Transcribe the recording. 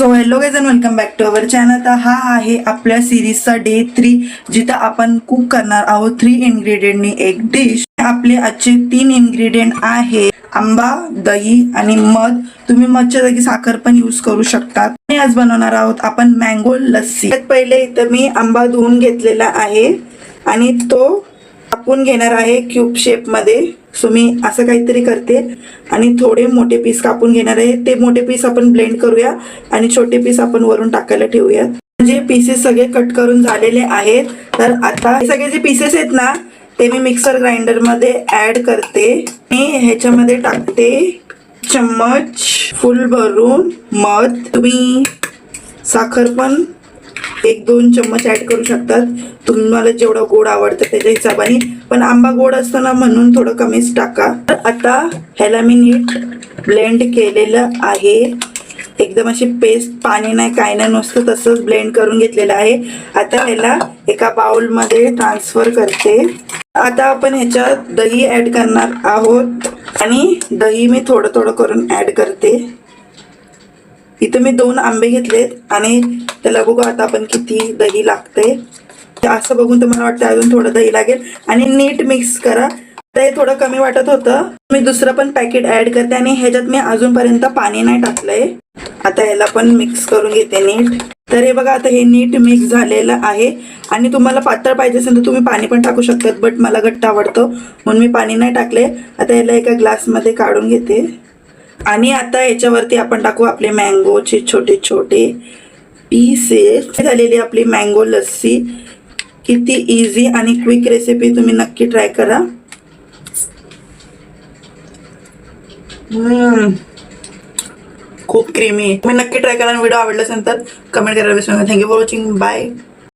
So hello guys and welcome back to our channel. तर हा आहे आपल्या सिरीजचा डे 3, जिथं आपण कुक करणार आहोत 3 इंग्रेडियंटनी एक डिश. आपले आजचे 3 इंग्रेडियंट आहे आंबा, दही आणि मध. तुम्ही मधच्या जागी साखर पण यूज करू शकता. आज बनवणार आहोत आपण मँगो लस्सी. पहिले इथं मी आंबा धुवून घेतलेला आहे आणि तो कापून घेणार आहे क्यूब शेप मध्ये. सो मी असं काहीतरी करते आणि थोडे मोठे पीस कापून घेणार आहे. ते मोठे पीस आपण ब्लेंड करूया आणि छोटे पीस आपण वरून टाकायला ठेवूयात. म्हणजे पीसेस सगळे कट करून झालेले आहेत. तर आता हे सगळे जे पीसेस आहेत ना ते मी मिक्सर ग्राइंडर मध्ये ऍड करते. मी ह्याच्यामध्ये टाकते चम्मच फुल भरून मध. तुम्ही साखर पण 1-2 चम्मच ऍड करू शकतात, तुम्हाला जेवढं गोड आवडतं त्याच्या हिशोबाने. पण आंबा गोड असतो ना म्हणून थोडं कमीच टाका. तर आता ह्याला मी नीट ब्लेंड केलेलं आहे. एकदम अशी पेस्ट, पाणी नाही काय नाही, नुसतं तसंच ब्लेंड करून घेतलेलं आहे. आता ह्याला एका बाउल मध्ये ट्रान्सफर करते. आता आपण ह्याच्यात दही ऍड करणार आहोत आणि दही मी थोडं थोडं करून ऍड करते. इथं मी 2 आंबे घेतलेत आणि त्याला बघू आता आपण किती दही लागते. असं बघून तर मला वाटतं अजून थोडं दही लागेल आणि नीट मिक्स करा. ते थोडं कमी वाटत होतं. मी दुसरं पण पॅकेट ऍड करते आणि ह्याच्यात मी अजूनपर्यंत पाणी नाही टाकलंय. आता ह्याला पण मिक्स करून घेते नीट. तर हे बघा आता हे नीट मिक्स झालेलं आहे. आणि तुम्हाला पातळ पाहिजे असेल तर तुम्ही पाणी पण टाकू शकतात, बट मला घट्ट आवडतं म्हणून मी पाणी नाही टाकले. आता ह्याला एका ग्लासमध्ये काढून घेते आणि आता याच्यावरती आपण टाकू आपले मँगोचे छोटे छोटे पीसेस. झालेली आपली मँगो लस्सी. किती इझी आणि क्विक रेसिपी, तुम्ही नक्की ट्राय करा. खूप क्रीमी. तुम्ही नक्की ट्राय करा. व्हिडिओ आवडला असेल तर कमेंट करायला विसरू नका. Thank you for watching. बाय.